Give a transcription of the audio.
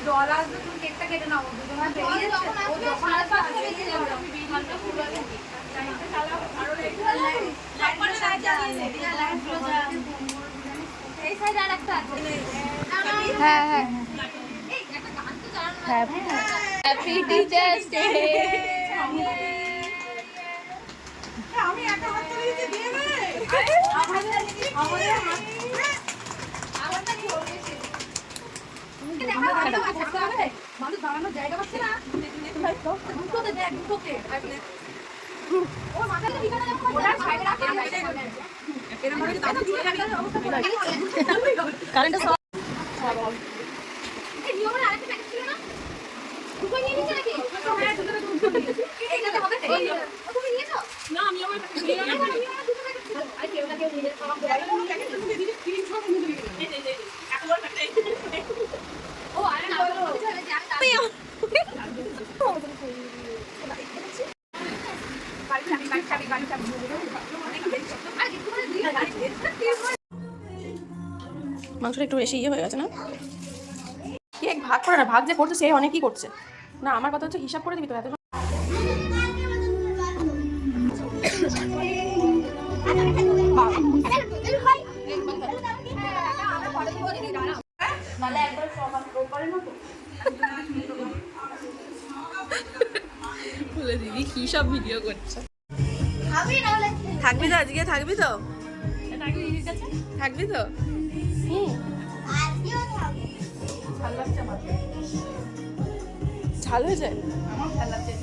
জল আসবে, তুমি কেকটা কেটে নাও। হ্যাঁ হ্যাঁ, হ্যাপি টিচার্স ডে। আমি একটা হাত তুলে দিতে দিয়ে রে। আমাদের আমারটা কি হয়েছে? মানুষ দাঁড়ানোর জায়গা পাচ্ছে না। দুটোতে দেখ, দুটোতে। ও মাথাটা ঠিকানা রাখো। ওটা সাইডে রাখো। এরকম ভাবে দাদু চলে যাবে অবস্থা পুরো। কারেন্টটা সব এই নিয়মের আরেকটা প্যাকেট ছিল না? দুটো নিয়ে নিতে নাকি? হ্যাঁ, দুটো নিয়েছি। এইটাতে হবে তো? তুমি নিয়েছো? না, আমি আমার প্যাকেট নিয়ে নিলাম। দুটো প্যাকেট ছিল। আই কেউ না কেউ নিয়ে যেতে আমার বড় প্যাকেট তো তুমি দিদি ক্রিম সব নিয়ে নিয়ে গেলে। এই একবার প্যাকেট। ও আরে না বলো। আমি মাংসটা একটু বেশি হয়ে গেছে না? কেক ভাগ করে না, ভাগ যে করছে সে অনেকই করছে না। আমার কথা হচ্ছে হিসাব করে দিবি তো এত। বলে দিদি কি সব ভিডিও করছে। থাকবি তো আজকে? থাকবি তো? থাকবি তো? ঝাল হয়েছে? আমার ভালো লাগছে।